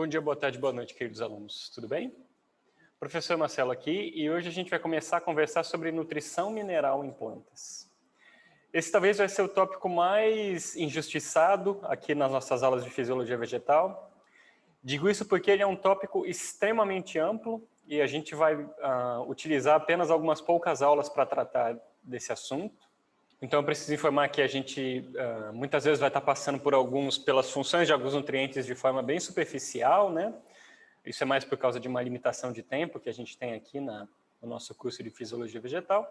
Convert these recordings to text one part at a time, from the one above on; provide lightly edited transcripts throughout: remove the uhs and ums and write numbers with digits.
Bom dia, boa tarde, boa noite, queridos alunos. Tudo bem? Professor Marcelo aqui, e hoje a gente vai começar a conversar sobre nutrição mineral em plantas. Esse talvez vai ser o tópico mais injustiçado aqui nas nossas aulas de fisiologia vegetal. Digo isso porque ele é um tópico extremamente amplo e a gente vai utilizar apenas algumas poucas aulas para tratar desse assunto. Então, eu preciso informar que a gente muitas vezes vai estar passando pelas funções de alguns nutrientes de forma bem superficial, né? Isso é mais por causa de uma limitação de tempo que a gente tem aqui no nosso curso de Fisiologia Vegetal.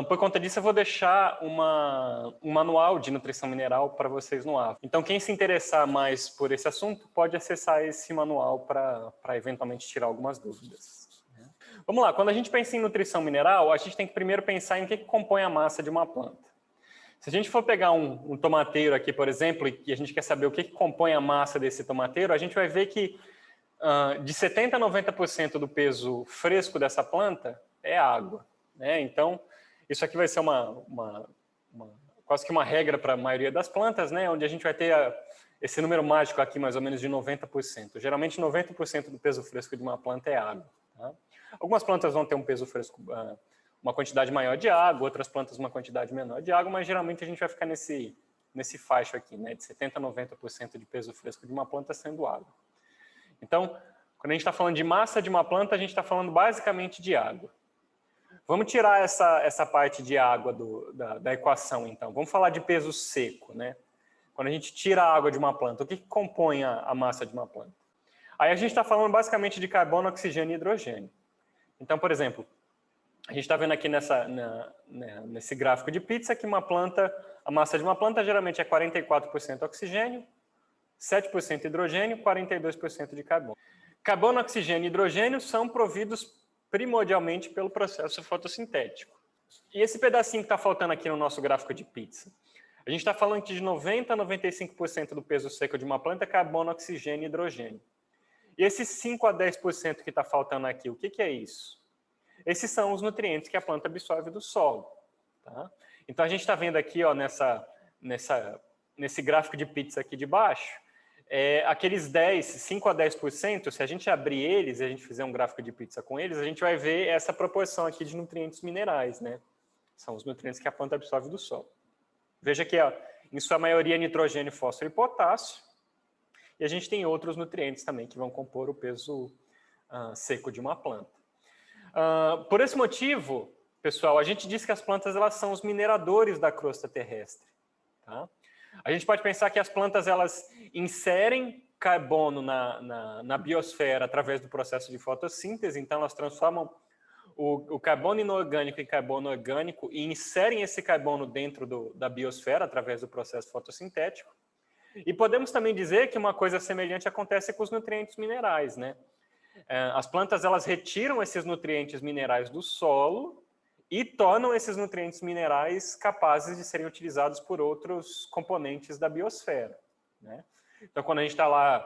Por conta disso, eu vou deixar um manual de nutrição mineral para vocês no AVA. Então, quem se interessar mais por esse assunto, pode acessar esse manual para eventualmente tirar algumas dúvidas. Vamos lá, quando a gente pensa em nutrição mineral, a gente tem que primeiro pensar em o que compõe a massa de uma planta. Se a gente for pegar um tomateiro aqui, por exemplo, e a gente quer saber o que compõe a massa desse tomateiro, a gente vai ver que de 70% a 90% do peso fresco dessa planta é água, né? Então, isso aqui vai ser quase que uma regra para a maioria das plantas, né? Onde a gente vai ter esse número mágico aqui, mais ou menos de 90%. Geralmente, 90% do peso fresco de uma planta é água. Tá? Algumas plantas vão ter um peso fresco, uma quantidade maior de água, outras plantas uma quantidade menor de água, mas geralmente a gente vai ficar nesse faixa aqui, né? De 70% a 90% de peso fresco de uma planta sendo água. Então, quando a gente está falando de massa de uma planta, a gente está falando basicamente de água. Vamos tirar essa parte de água da equação, então. Vamos falar de peso seco, né? Quando a gente tira a água de uma planta, o que compõe a massa de uma planta? Aí a gente está falando basicamente de carbono, oxigênio e hidrogênio. Então, por exemplo, a gente está vendo aqui nesse gráfico de pizza que a massa de uma planta geralmente é 44% oxigênio, 7% hidrogênio, 42% de carbono. Carbono, oxigênio e hidrogênio são providos primordialmente pelo processo fotossintético. E esse pedacinho que está faltando aqui no nosso gráfico de pizza? A gente está falando que de 90% a 95% do peso seco de uma planta é carbono, oxigênio e hidrogênio. E esses 5% a 10% que está faltando aqui, o que é isso? Esses são os nutrientes que a planta absorve do solo. Tá? Então, a gente está vendo aqui ó, nesse gráfico de pizza aqui de baixo, aqueles 5% a 10%, se a gente abrir eles e a gente fizer um gráfico de pizza com eles, a gente vai ver essa proporção aqui de nutrientes minerais, né? São os nutrientes que a planta absorve do solo. Veja que, ó, em sua maioria, nitrogênio, fósforo e potássio. E a gente tem outros nutrientes também que vão compor o peso seco de uma planta. Por esse motivo, pessoal, a gente diz que as plantas elas são os mineradores da crosta terrestre. Tá? A gente pode pensar que as plantas elas inserem carbono na biosfera através do processo de fotossíntese, então elas transformam o carbono inorgânico em carbono orgânico e inserem esse carbono dentro da biosfera através do processo fotossintético. E podemos também dizer que uma coisa semelhante acontece com os nutrientes minerais, né? As plantas elas retiram esses nutrientes minerais do solo e tornam esses nutrientes minerais capazes de serem utilizados por outros componentes da biosfera, né? Então, quando a gente está lá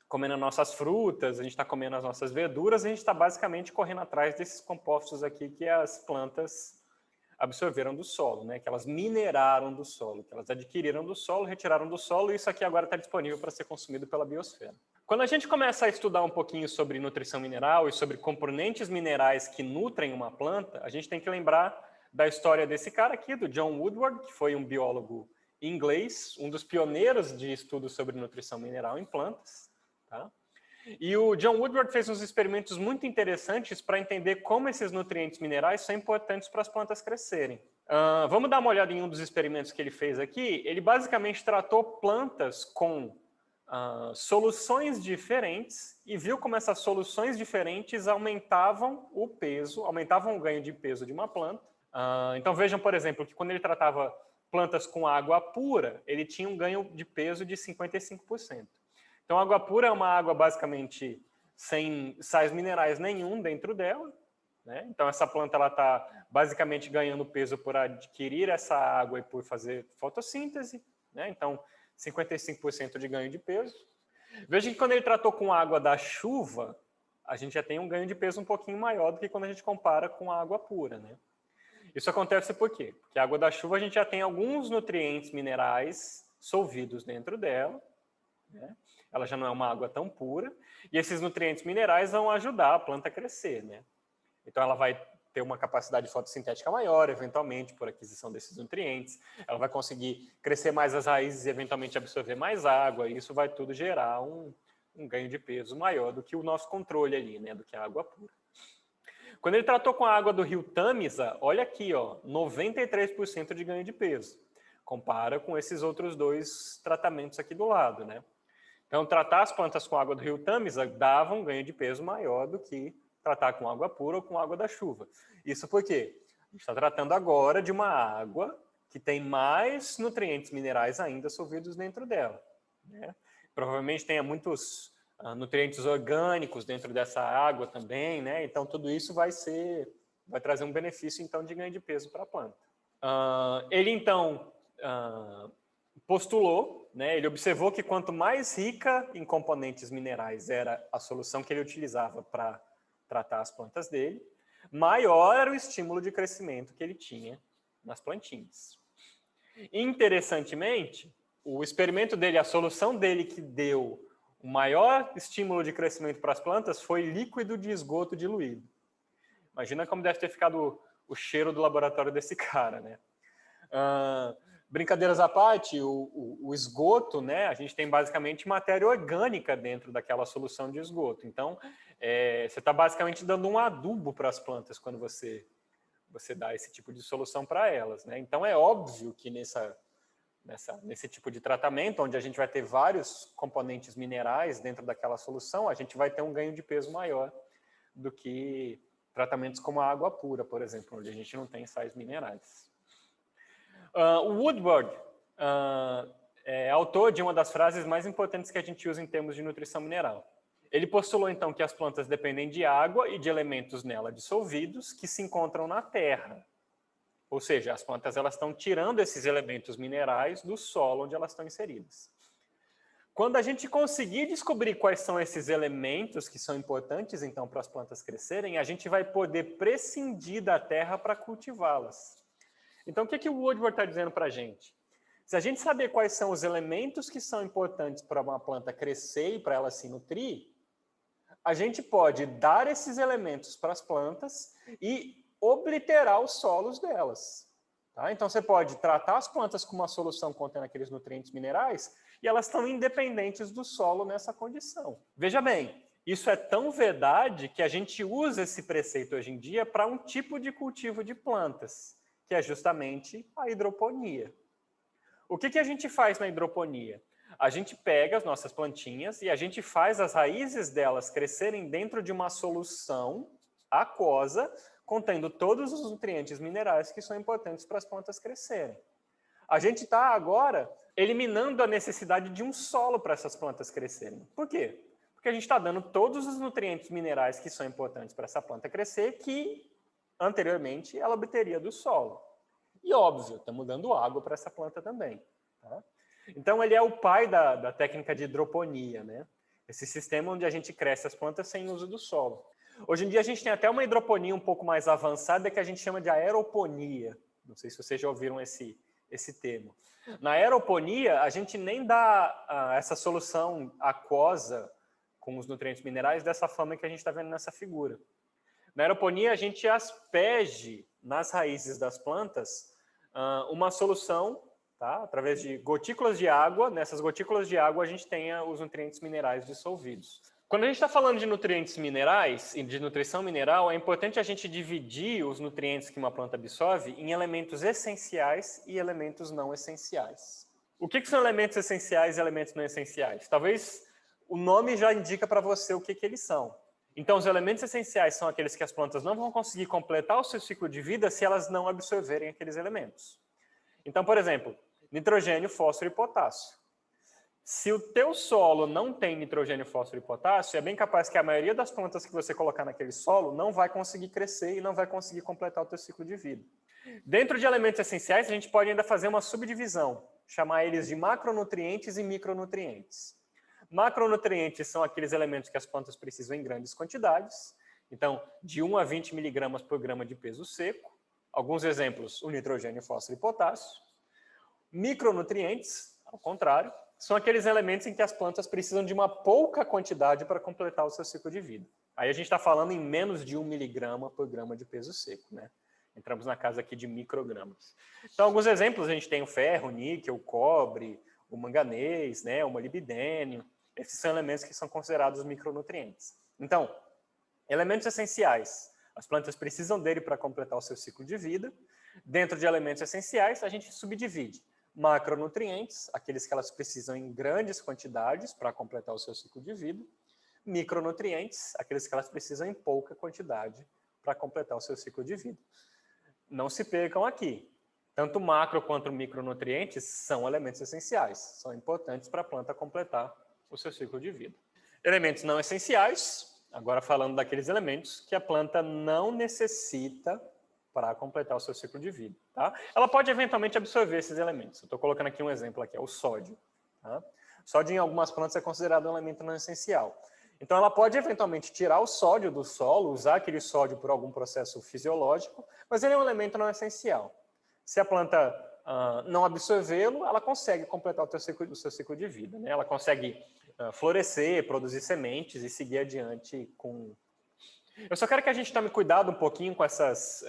comendo as nossas frutas, a gente está comendo as nossas verduras, a gente está basicamente correndo atrás desses compostos aqui que as plantas absorveram do solo, né? Que elas mineraram do solo, que elas adquiriram do solo, retiraram do solo, e isso aqui agora está disponível para ser consumido pela biosfera. Quando a gente começa a estudar um pouquinho sobre nutrição mineral e sobre componentes minerais que nutrem uma planta, a gente tem que lembrar da história desse cara aqui, do John Woodward, que foi um biólogo inglês, um dos pioneiros de estudos sobre nutrição mineral em plantas. Tá? E o John Woodward fez uns experimentos muito interessantes para entender como esses nutrientes minerais são importantes para as plantas crescerem. Vamos dar uma olhada em um dos experimentos que ele fez aqui. Ele basicamente tratou plantas com soluções diferentes e viu como essas soluções diferentes aumentavam o peso, aumentavam o ganho de peso de uma planta. Então vejam, por exemplo, que quando ele tratava plantas com água pura, ele tinha um ganho de peso de 55%. Então, a água pura é uma água basicamente sem sais minerais nenhum dentro dela, né? Então, essa planta está basicamente ganhando peso por adquirir essa água e por fazer fotossíntese, né? Então, 55% de ganho de peso. Veja que quando ele tratou com água da chuva, a gente já tem um ganho de peso um pouquinho maior do que quando a gente compara com a água pura, né? Isso acontece por quê? Porque a água da chuva a gente já tem alguns nutrientes minerais solvidos dentro dela, né? ela já não é uma água tão pura, e esses nutrientes minerais vão ajudar a planta a crescer, né? Então ela vai ter uma capacidade fotossintética maior, eventualmente, por aquisição desses nutrientes, ela vai conseguir crescer mais as raízes e eventualmente absorver mais água, e isso vai tudo gerar um ganho de peso maior do que o nosso controle ali, né? Do que a água pura. Quando ele tratou com a água do rio Tamisa, olha aqui, ó, 93% de ganho de peso. Compara com esses outros dois tratamentos aqui do lado, né? Então, tratar as plantas com água do rio Tamisa dava um ganho de peso maior do que tratar com água pura ou com água da chuva. Isso porque a gente está tratando agora de uma água que tem mais nutrientes minerais ainda solvidos dentro dela, né? Provavelmente tenha muitos nutrientes orgânicos dentro dessa água também, né? Então, tudo isso vai trazer um benefício, então, de ganho de peso para a planta. Ele, então, postulou, né? Ele observou que quanto mais rica em componentes minerais era a solução que ele utilizava para tratar as plantas dele, maior era o estímulo de crescimento que ele tinha nas plantinhas. Interessantemente, o experimento dele, a solução dele que deu o maior estímulo de crescimento para as plantas foi líquido de esgoto diluído. Imagina como deve ter ficado o cheiro do laboratório desse cara, né? Brincadeiras à parte, o esgoto, né? A gente tem basicamente matéria orgânica dentro daquela solução de esgoto. Então, você está basicamente dando um adubo para as plantas quando você dá esse tipo de solução para elas, né? Então, é óbvio que nesse tipo de tratamento, onde a gente vai ter vários componentes minerais dentro daquela solução, a gente vai ter um ganho de peso maior do que tratamentos como a água pura, por exemplo, onde a gente não tem sais minerais. O Woodward é autor de uma das frases mais importantes que a gente usa em termos de nutrição mineral. Ele postulou, então, que as plantas dependem de água e de elementos nela dissolvidos que se encontram na terra. Ou seja, as plantas elas estão tirando esses elementos minerais do solo onde elas estão inseridas. Quando a gente conseguir descobrir quais são esses elementos que são importantes, então, para as plantas crescerem, a gente vai poder prescindir da terra para cultivá-las. Então, o que o Woodward está dizendo para a gente? Se a gente saber quais são os elementos que são importantes para uma planta crescer e para ela se nutrir, a gente pode dar esses elementos para as plantas e obliterar os solos delas. Tá? Então, você pode tratar as plantas com uma solução contendo aqueles nutrientes minerais e elas estão independentes do solo nessa condição. Veja bem, isso é tão verdade que a gente usa esse preceito hoje em dia para um tipo de cultivo de plantas, que é justamente a hidroponia. O que a gente faz na hidroponia? A gente pega as nossas plantinhas e a gente faz as raízes delas crescerem dentro de uma solução aquosa, contendo todos os nutrientes minerais que são importantes para as plantas crescerem. A gente está agora eliminando a necessidade de um solo para essas plantas crescerem. Por quê? Porque a gente está dando todos os nutrientes minerais que são importantes para essa planta crescer, que anteriormente ela obteria do solo. E óbvio, estamos dando água para essa planta também. Tá? Então ele é o pai da técnica de hidroponia, né? Esse sistema onde a gente cresce as plantas sem uso do solo. Hoje em dia a gente tem até uma hidroponia um pouco mais avançada que a gente chama de aeroponia. Não sei se vocês já ouviram esse termo. Na aeroponia, a gente nem dá essa solução aquosa com os nutrientes minerais dessa forma que a gente está vendo nessa figura. Na aeroponia, a gente asperge nas raízes das plantas uma solução, tá? Através de gotículas de água. Nessas gotículas de água, a gente tem os nutrientes minerais dissolvidos. Quando a gente está falando de nutrientes minerais e de nutrição mineral, é importante a gente dividir os nutrientes que uma planta absorve em elementos essenciais e elementos não essenciais. O que são elementos essenciais e elementos não essenciais? Talvez o nome já indica para você o que eles são. Então, os elementos essenciais são aqueles que as plantas não vão conseguir completar o seu ciclo de vida se elas não absorverem aqueles elementos. Então, por exemplo, nitrogênio, fósforo e potássio. Se o teu solo não tem nitrogênio, fósforo e potássio, é bem capaz que a maioria das plantas que você colocar naquele solo não vai conseguir crescer e não vai conseguir completar o teu ciclo de vida. Dentro de elementos essenciais, a gente pode ainda fazer uma subdivisão, chamar eles de macronutrientes e micronutrientes. Macronutrientes são aqueles elementos que as plantas precisam em grandes quantidades, então de 1 a 20 miligramas por grama de peso seco. Alguns exemplos, o nitrogênio, fósforo e potássio. Micronutrientes, ao contrário, são aqueles elementos em que as plantas precisam de uma pouca quantidade para completar o seu ciclo de vida. Aí a gente está falando em menos de 1 miligrama por grama de peso seco, né? Entramos na casa aqui de microgramas. Então, alguns exemplos, a gente tem o ferro, o níquel, o cobre, o manganês, né, o molibdênio. Esses são elementos que são considerados micronutrientes. Então, elementos essenciais. As plantas precisam dele para completar o seu ciclo de vida. Dentro de elementos essenciais, a gente subdivide macronutrientes, aqueles que elas precisam em grandes quantidades para completar o seu ciclo de vida. Micronutrientes, aqueles que elas precisam em pouca quantidade para completar o seu ciclo de vida. Não se percam aqui. Tanto macro quanto micronutrientes são elementos essenciais, são importantes para a planta completar o seu ciclo de vida. Elementos não essenciais, agora falando daqueles elementos que a planta não necessita para completar o seu ciclo de vida. Tá? Ela pode eventualmente absorver esses elementos. Eu estou colocando aqui um exemplo, aqui, é o sódio. Tá? Sódio em algumas plantas é considerado um elemento não essencial. Então ela pode eventualmente tirar o sódio do solo, usar aquele sódio por algum processo fisiológico, mas ele é um elemento não essencial. Se a planta não absorvê-lo, ela consegue completar o seu ciclo de vida. Né? Ela consegue florescer, produzir sementes e seguir adiante com... Eu só quero que a gente tome cuidado um pouquinho com essas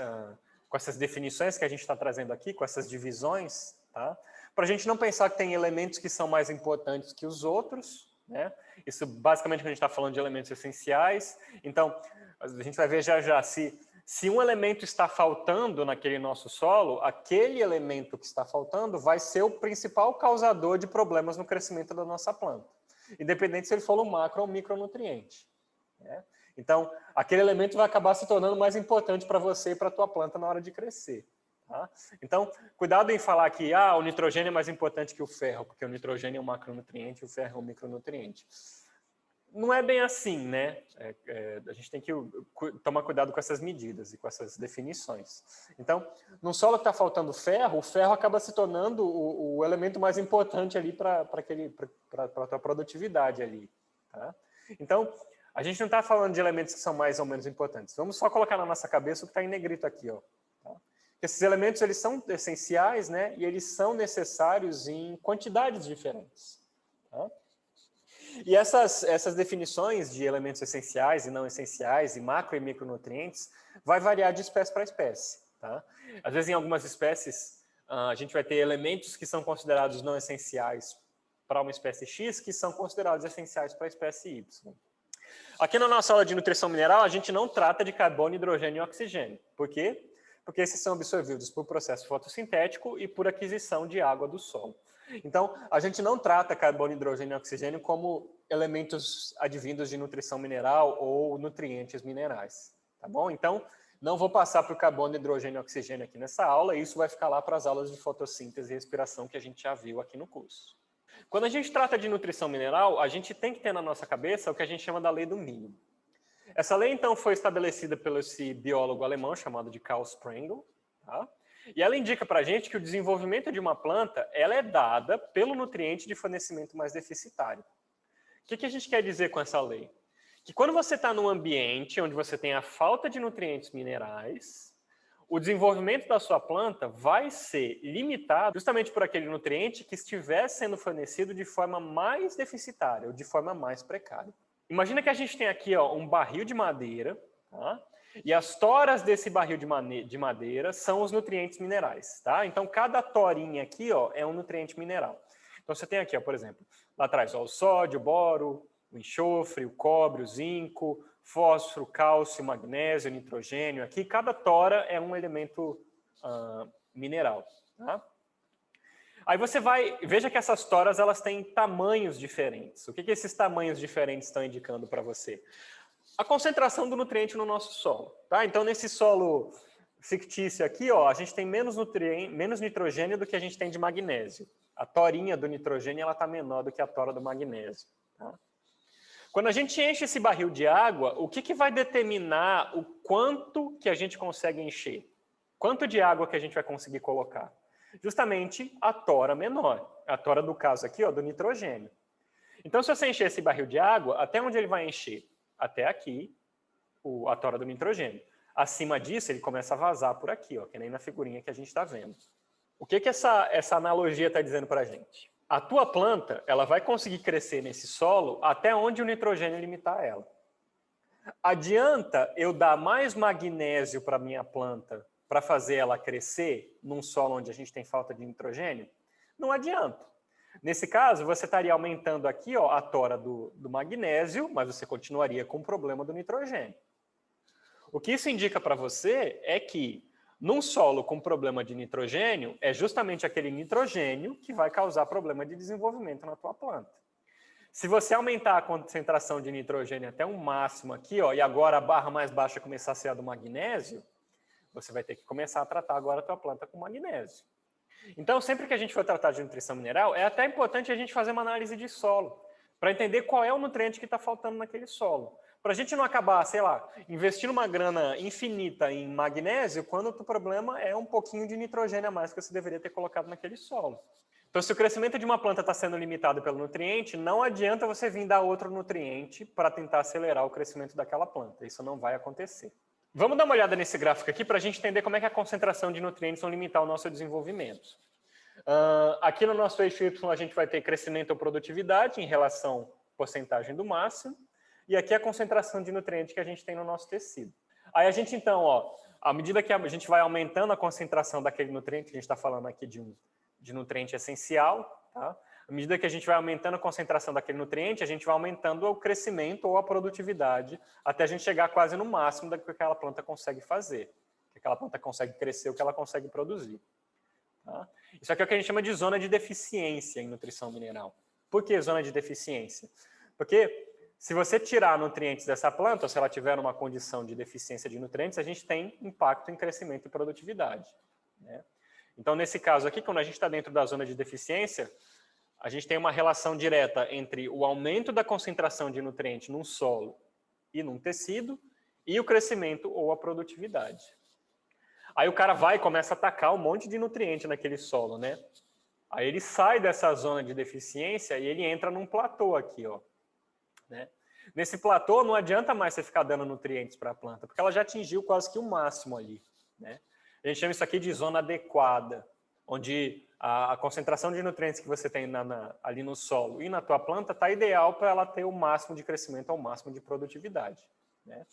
definições que a gente está trazendo aqui, com essas divisões, tá? Para a gente não pensar que tem elementos que são mais importantes que os outros, né? Isso basicamente que a gente está falando de elementos essenciais. Então, a gente vai ver já se um elemento está faltando naquele nosso solo, aquele elemento que está faltando vai ser o principal causador de problemas no crescimento da nossa planta, independente se ele for um macro ou um micronutriente. Né? Então, aquele elemento vai acabar se tornando mais importante para você e para a tua planta na hora de crescer. Tá? Então, cuidado em falar que o nitrogênio é mais importante que o ferro, porque o nitrogênio é um macronutriente e o ferro é um micronutriente. Não é bem assim, né? A gente tem que tomar cuidado com essas medidas e com essas definições. Então, num solo que está faltando ferro, o ferro acaba se tornando o elemento mais importante ali para a tua produtividade ali. Tá? Então, a gente não está falando de elementos que são mais ou menos importantes. Vamos só colocar na nossa cabeça o que está em negrito aqui, ó. Tá? Esses elementos eles são essenciais, né? E eles são necessários em quantidades diferentes. Tá? E essas definições de elementos essenciais e não essenciais, e macro e micronutrientes, vai variar de espécie para espécie. Tá? Às vezes, em algumas espécies, a gente vai ter elementos que são considerados não essenciais para uma espécie X, que são considerados essenciais para a espécie Y. Aqui na nossa aula de nutrição mineral, a gente não trata de carbono, hidrogênio e oxigênio. Por quê? Porque esses são absorvidos por processo fotossintético e por aquisição de água do solo. Então, a gente não trata carbono, hidrogênio e oxigênio como elementos advindos de nutrição mineral ou nutrientes minerais. Tá bom? Então, não vou passar para o carbono, hidrogênio e oxigênio aqui nessa aula, isso vai ficar lá para as aulas de fotossíntese e respiração que a gente já viu aqui no curso. Quando a gente trata de nutrição mineral, a gente tem que ter na nossa cabeça o que a gente chama da lei do mínimo. Essa lei, então, foi estabelecida pelo esse biólogo alemão chamado de Karl Sprengel, tá? E ela indica para a gente que o desenvolvimento de uma planta ela é dada pelo nutriente de fornecimento mais deficitário. O que a gente quer dizer com essa lei? Que quando você está num ambiente onde você tem a falta de nutrientes minerais, o desenvolvimento da sua planta vai ser limitado justamente por aquele nutriente que estiver sendo fornecido de forma mais deficitária ou de forma mais precária. Imagina que a gente tem aqui um barril de madeira, tá? E as toras desse barril de madeira são os nutrientes minerais. Tá? Então, cada torinha aqui é um nutriente mineral. Então, você tem aqui, por exemplo, lá atrás, o sódio, o boro, o enxofre, o cobre, o zinco, fósforo, cálcio, magnésio, nitrogênio. Aqui, cada tora é um elemento mineral. Tá? Aí você veja que essas toras elas têm tamanhos diferentes. O que esses tamanhos diferentes estão indicando para você? A concentração do nutriente no nosso solo. Tá? Então, nesse solo fictício aqui, a gente tem menos nitrogênio do que a gente tem de magnésio. A torinha do nitrogênio está menor do que a tora do magnésio. Tá? Quando a gente enche esse barril de água, o que vai determinar o quanto que a gente consegue encher? Quanto de água que a gente vai conseguir colocar? Justamente a tora menor. A tora do caso aqui, do nitrogênio. Então, se você encher esse barril de água, até onde ele vai encher? Até aqui, a tora do nitrogênio. Acima disso, ele começa a vazar por aqui, que nem na figurinha que a gente está vendo. O que essa analogia está dizendo para a gente? A tua planta, ela vai conseguir crescer nesse solo até onde o nitrogênio limitar ela. Adianta eu dar mais magnésio para a minha planta para fazer ela crescer num solo onde a gente tem falta de nitrogênio? Não adianta. Nesse caso, você estaria aumentando aqui, ó, a tora do magnésio, mas você continuaria com o problema do nitrogênio. O que isso indica para você é que num solo com problema de nitrogênio, é justamente aquele nitrogênio que vai causar problema de desenvolvimento na tua planta. Se você aumentar a concentração de nitrogênio até um máximo aqui, ó, e agora a barra mais baixa começar a ser a do magnésio, você vai ter que começar a tratar agora a tua planta com magnésio. Então, sempre que a gente for tratar de nutrição mineral, é até importante a gente fazer uma análise de solo, para entender qual é o nutriente que está faltando naquele solo. Para a gente não acabar, sei lá, investindo uma grana infinita em magnésio, quando o problema é um pouquinho de nitrogênio a mais que você deveria ter colocado naquele solo. Então, se o crescimento de uma planta está sendo limitado pelo nutriente, não adianta você vir dar outro nutriente para tentar acelerar o crescimento daquela planta. Isso não vai acontecer. Vamos dar uma olhada nesse gráfico aqui para a gente entender como é que a concentração de nutrientes vão limitar o nosso desenvolvimento. Aqui no nosso eixo Y a gente vai ter crescimento ou produtividade em relação à porcentagem do máximo. E aqui a concentração de nutrientes que a gente tem no nosso tecido. Aí a gente então, ó, à medida que a gente vai aumentando a concentração daquele nutriente, a gente está falando aqui de nutriente essencial, tá? À medida que a gente vai aumentando a concentração daquele nutriente, a gente vai aumentando o crescimento ou a produtividade, até a gente chegar quase no máximo do que aquela planta consegue fazer, que aquela planta consegue crescer, o que ela consegue produzir. Tá? Isso aqui é o que a gente chama de zona de deficiência em nutrição mineral. Por que zona de deficiência? Porque se você tirar nutrientes dessa planta, ou se ela tiver uma condição de deficiência de nutrientes, a gente tem impacto em crescimento e produtividade, né? Então, nesse caso aqui, quando a gente está dentro da zona de deficiência, a gente tem uma relação direta entre o aumento da concentração de nutrientes num solo e num tecido e o crescimento ou a produtividade. Aí o cara vai e começa a atacar um monte de nutriente naquele solo, né? Aí ele sai dessa zona de deficiência e ele entra num platô aqui, ó. Né? Nesse platô não adianta mais você ficar dando nutrientes para a planta, porque ela já atingiu quase que o máximo ali, né? A gente chama isso aqui de zona adequada, onde a concentração de nutrientes que você tem ali no solo e na tua planta está ideal para ela ter o máximo de crescimento ao máximo de produtividade, né?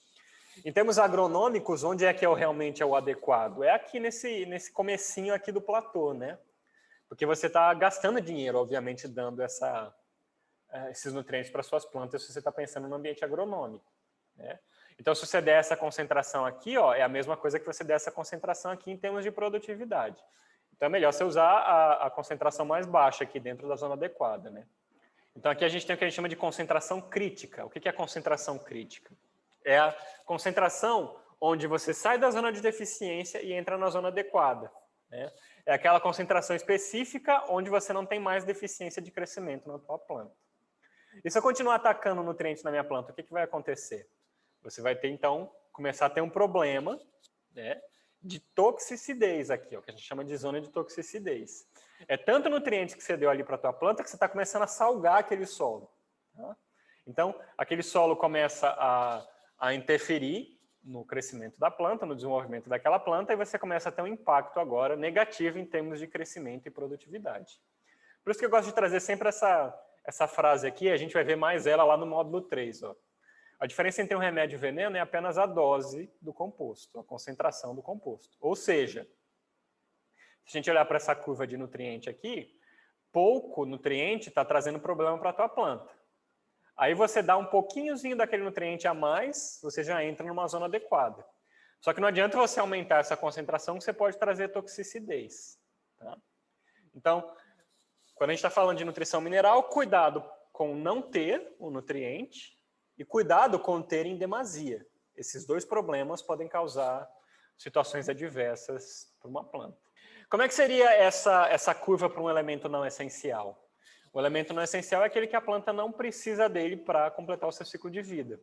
Em termos agronômicos, onde é que realmente é o adequado? É aqui nesse comecinho aqui do platô, né? Porque você está gastando dinheiro, obviamente, dando esses nutrientes para suas plantas se você está pensando no ambiente agronômico, né? Então, se você der essa concentração aqui, ó, é a mesma coisa que você der essa concentração aqui em termos de produtividade. Então, é melhor você usar a concentração mais baixa aqui dentro da zona adequada, né? Então, aqui a gente tem o que a gente chama de concentração crítica. O que é concentração crítica? É a concentração onde você sai da zona de deficiência e entra na zona adequada, né? É aquela concentração específica onde você não tem mais deficiência de crescimento na tua planta. E se eu continuar atacando nutrientes na minha planta, o que vai acontecer? Você vai ter, então, começar a ter um problema, né, de toxicidez aqui, ó, que a gente chama de zona de toxicidez. É tanto nutriente que você deu ali para a tua planta que você está começando a salgar aquele solo. Tá? Então, aquele solo começa a interferir no crescimento da planta, no desenvolvimento daquela planta, e você começa a ter um impacto agora negativo em termos de crescimento e produtividade. Por isso que eu gosto de trazer sempre essa frase aqui, a gente vai ver mais ela lá no módulo 3. Ó. A diferença entre um remédio e veneno é apenas a dose do composto, a concentração do composto. Ou seja, se a gente olhar para essa curva de nutriente aqui, pouco nutriente está trazendo problema para a tua planta. Aí você dá um pouquinhozinho daquele nutriente a mais, você já entra numa zona adequada. Só que não adianta você aumentar essa concentração que você pode trazer toxicidez. Tá? Então, quando a gente está falando de nutrição mineral, cuidado com não ter o nutriente e cuidado com ter em demasia. Esses dois problemas podem causar situações adversas para uma planta. Como é que seria essa curva para um elemento não essencial? O elemento não essencial é aquele que a planta não precisa dele para completar o seu ciclo de vida.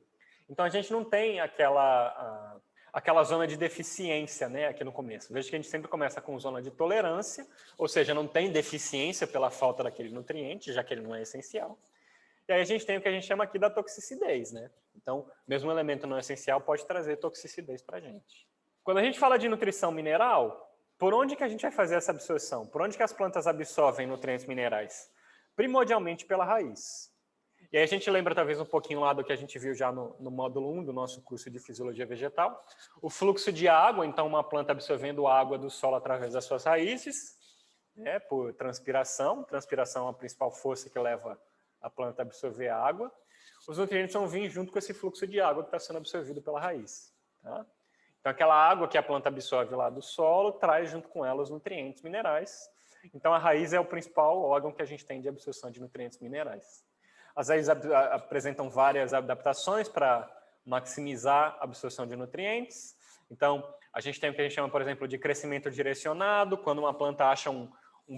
Então, a gente não tem aquela zona de deficiência, né, aqui no começo. Veja que a gente sempre começa com zona de tolerância, ou seja, não tem deficiência pela falta daquele nutriente, já que ele não é essencial. E aí a gente tem o que a gente chama aqui da toxicidez, né? Então, mesmo um elemento não essencial pode trazer toxicidez para a gente. Quando a gente fala de nutrição mineral, por onde que a gente vai fazer essa absorção? Por onde que as plantas absorvem nutrientes minerais? primordialmente pela raiz. E aí a gente lembra talvez um pouquinho lá do que a gente viu já no módulo 1 do nosso curso de Fisiologia Vegetal. O fluxo de água, então uma planta absorvendo água do solo através das suas raízes, né, por transpiração. Transpiração é a principal força que leva a planta a absorver a água. Os nutrientes vão vir junto com esse fluxo de água que está sendo absorvido pela raiz. Tá? Então aquela água que a planta absorve lá do solo traz junto com ela os nutrientes minerais. Então a raiz é o principal órgão que a gente tem de absorção de nutrientes minerais. As raízes apresentam várias adaptações para maximizar a absorção de nutrientes. Então, a gente tem o que a gente chama, por exemplo, de crescimento direcionado. Quando uma planta acha um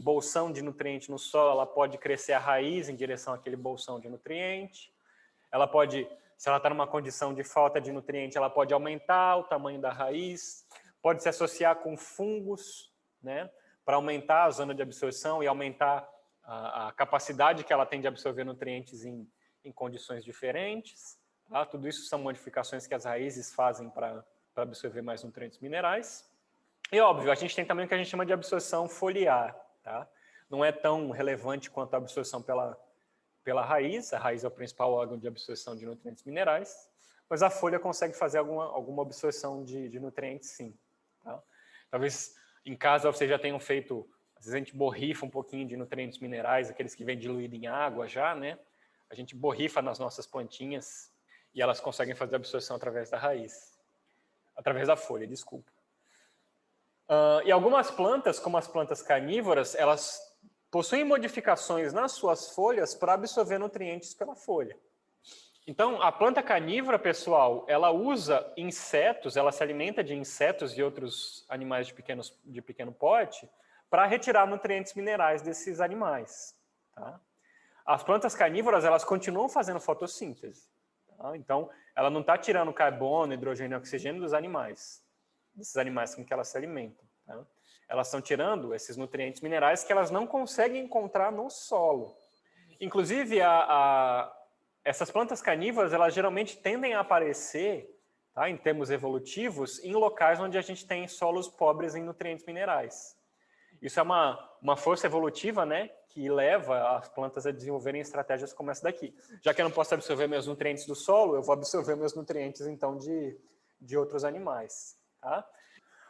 bolsão de nutriente no solo, ela pode crescer a raiz em direção àquele bolsão de nutriente. Ela pode, se ela está numa condição de falta de nutriente, ela pode aumentar o tamanho da raiz. Pode se associar com fungos, né, para aumentar a zona de absorção e aumentar a capacidade que ela tem de absorver nutrientes em condições diferentes. Tá? Tudo isso são modificações que as raízes fazem para absorver mais nutrientes minerais. E, óbvio, a gente tem também o que a gente chama de absorção foliar. Tá? Não é tão relevante quanto a absorção pela raiz. A raiz é o principal órgão de absorção de nutrientes minerais, mas a folha consegue fazer alguma absorção de nutrientes, sim. Tá? Talvez em casa vocês já tenham feito. Às vezes a gente borrifa um pouquinho de nutrientes minerais, aqueles que vêm diluídos em água já, né? A gente borrifa nas nossas plantinhas e elas conseguem fazer absorção através da raiz. Através da folha, desculpa. E algumas plantas, como as plantas carnívoras, elas possuem modificações nas suas folhas para absorver nutrientes pela folha. Então, a planta carnívora, pessoal, ela usa insetos, ela se alimenta de insetos e outros animais de pequeno porte, para retirar nutrientes minerais desses animais. Tá? As plantas carnívoras, elas continuam fazendo fotossíntese. Tá? Então, ela não está tirando carbono, hidrogênio e oxigênio dos animais, desses animais com que elas se alimentam. Tá? Elas estão tirando esses nutrientes minerais que elas não conseguem encontrar no solo. Inclusive, essas plantas carnívoras, elas geralmente tendem a aparecer, tá, em termos evolutivos, em locais onde a gente tem solos pobres em nutrientes minerais. Isso é uma força evolutiva, né, que leva as plantas a desenvolverem estratégias como essa daqui. Já que eu não posso absorver meus nutrientes do solo, eu vou absorver meus nutrientes, então, de outros animais. Tá?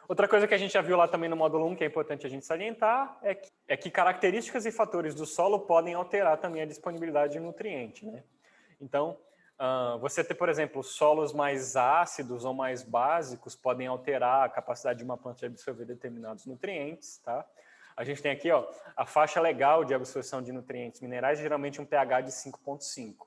Outra coisa que a gente já viu lá também no módulo 1, que é importante a gente salientar, é que características e fatores do solo podem alterar também a disponibilidade de nutriente. Né? Então, você ter, por exemplo, solos mais ácidos ou mais básicos podem alterar a capacidade de uma planta de absorver determinados nutrientes. Tá? A gente tem aqui, ó, a faixa legal de absorção de nutrientes minerais, geralmente um pH de 5,5.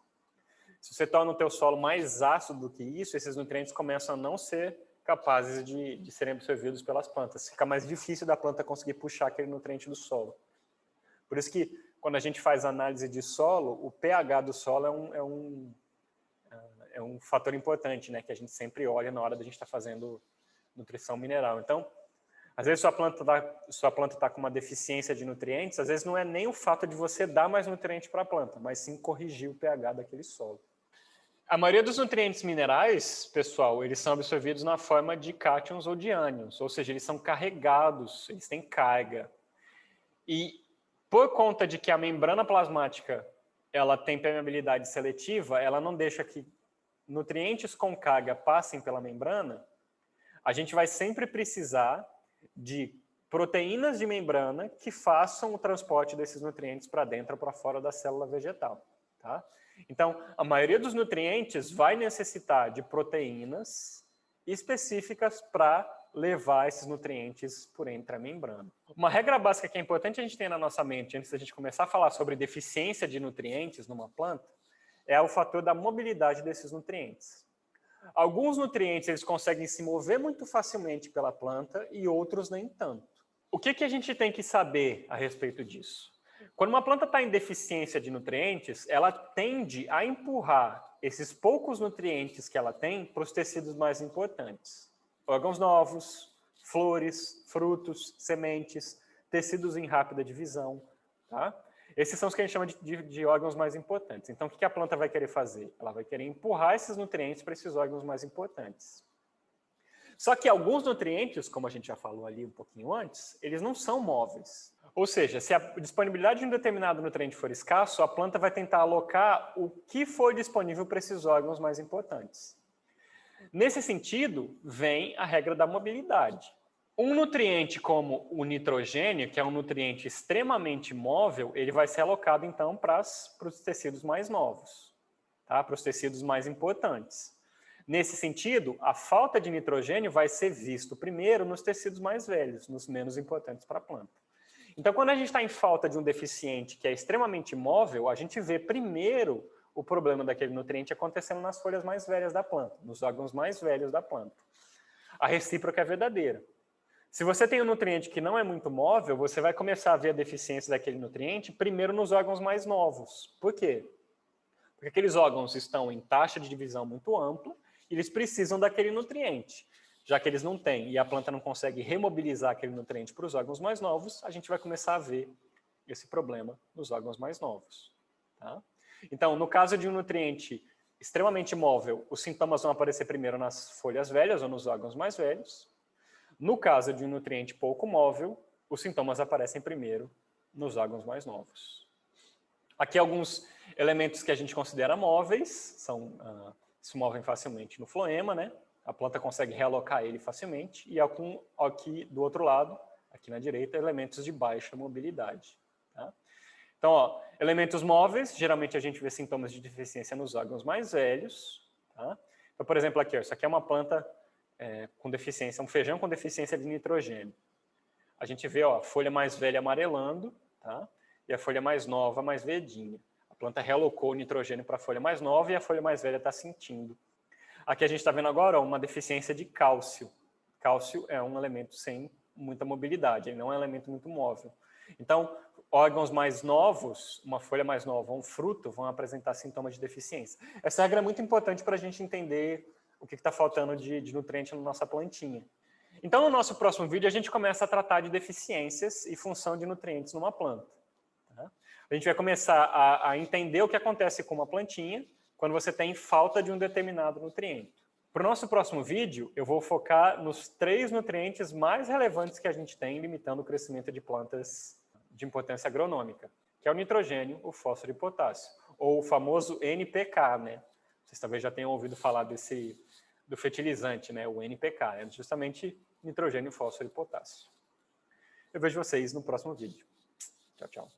Se você torna o teu solo mais ácido do que isso, esses nutrientes começam a não ser capazes de serem absorvidos pelas plantas. Fica mais difícil da planta conseguir puxar aquele nutriente do solo. Por isso que, quando a gente faz análise de solo, o pH do solo é um fator importante, né, que a gente sempre olha na hora da gente estar fazendo nutrição mineral. Então, às vezes sua planta está com uma deficiência de nutrientes, às vezes não é nem o fato de você dar mais nutriente para a planta, mas sim corrigir o pH daquele solo. A maioria dos nutrientes minerais, pessoal, eles são absorvidos na forma de cátions ou de ânions, ou seja, eles são carregados, eles têm carga. E por conta de que a membrana plasmática ela tem permeabilidade seletiva, ela não deixa que nutrientes com carga passem pela membrana, a gente vai sempre precisar de proteínas de membrana que façam o transporte desses nutrientes para dentro ou para fora da célula vegetal. Tá? Então, a maioria dos nutrientes vai necessitar de proteínas específicas para levar esses nutrientes por entre a membrana. Uma regra básica que é importante a gente ter na nossa mente, antes da gente começar a falar sobre deficiência de nutrientes numa planta, é o fator da mobilidade desses nutrientes. Alguns nutrientes eles conseguem se mover muito facilmente pela planta e outros nem tanto. O que a gente tem que saber a respeito disso? Quando uma planta está em deficiência de nutrientes, ela tende a empurrar esses poucos nutrientes que ela tem para os tecidos mais importantes. Órgãos novos, flores, frutos, sementes, tecidos em rápida divisão. Tá? Esses são os que a gente chama de órgãos mais importantes. Então, o que a planta vai querer fazer? Ela vai querer empurrar esses nutrientes para esses órgãos mais importantes. Só que alguns nutrientes, como a gente já falou ali um pouquinho antes, eles não são móveis. Ou seja, se a disponibilidade de um determinado nutriente for escasso, a planta vai tentar alocar o que for disponível para esses órgãos mais importantes. Nesse sentido, vem a regra da mobilidade. Um nutriente como o nitrogênio, que é um nutriente extremamente móvel, ele vai ser alocado então para os tecidos mais novos, tá? Para os tecidos mais importantes. Nesse sentido, a falta de nitrogênio vai ser visto primeiro nos tecidos mais velhos, nos menos importantes para a planta. Então, quando a gente está em falta de um deficiente que é extremamente móvel, a gente vê primeiro o problema daquele nutriente acontecendo nas folhas mais velhas da planta, nos órgãos mais velhos da planta. A recíproca é verdadeira. Se você tem um nutriente que não é muito móvel, você vai começar a ver a deficiência daquele nutriente primeiro nos órgãos mais novos. Por quê? Porque aqueles órgãos estão em taxa de divisão muito ampla e eles precisam daquele nutriente. Já que eles não têm e a planta não consegue remobilizar aquele nutriente para os órgãos mais novos, a gente vai começar a ver esse problema nos órgãos mais novos. Tá? Então, no caso de um nutriente extremamente móvel, os sintomas vão aparecer primeiro nas folhas velhas ou nos órgãos mais velhos. No caso de um nutriente pouco móvel, os sintomas aparecem primeiro nos órgãos mais novos. Aqui alguns elementos que a gente considera móveis, se movem facilmente no floema, né? A planta consegue realocar ele facilmente, e aqui do outro lado, aqui na direita, elementos de baixa mobilidade. Tá? Então, ó, elementos móveis, geralmente a gente vê sintomas de deficiência nos órgãos mais velhos. Tá? Então, por exemplo, aqui, ó, isso aqui é uma planta com deficiência, um feijão com deficiência de nitrogênio. A gente vê ó, a folha mais velha amarelando, tá? E a folha mais nova mais verdinha. A planta realocou o nitrogênio para a folha mais nova e a folha mais velha está sentindo. Aqui a gente está vendo agora ó, uma deficiência de cálcio. Cálcio é um elemento sem muita mobilidade, ele não é um elemento muito móvel. Então, órgãos mais novos, uma folha mais nova, um fruto, vão apresentar sintomas de deficiência. Essa regra é muito importante para a gente entender o que está faltando de nutriente na nossa plantinha. Então, no nosso próximo vídeo, a gente começa a tratar de deficiências e função de nutrientes numa planta. Tá? A gente vai começar a entender o que acontece com uma plantinha quando você tem falta de um determinado nutriente. Para o nosso próximo vídeo, eu vou focar nos 3 nutrientes mais relevantes que a gente tem limitando o crescimento de plantas de importância agronômica, que é o nitrogênio, o fósforo e o potássio, ou o famoso NPK, né? Vocês talvez já tenham ouvido falar do fertilizante, né? O NPK, é justamente nitrogênio, fósforo e potássio. Eu vejo vocês no próximo vídeo. Tchau, tchau.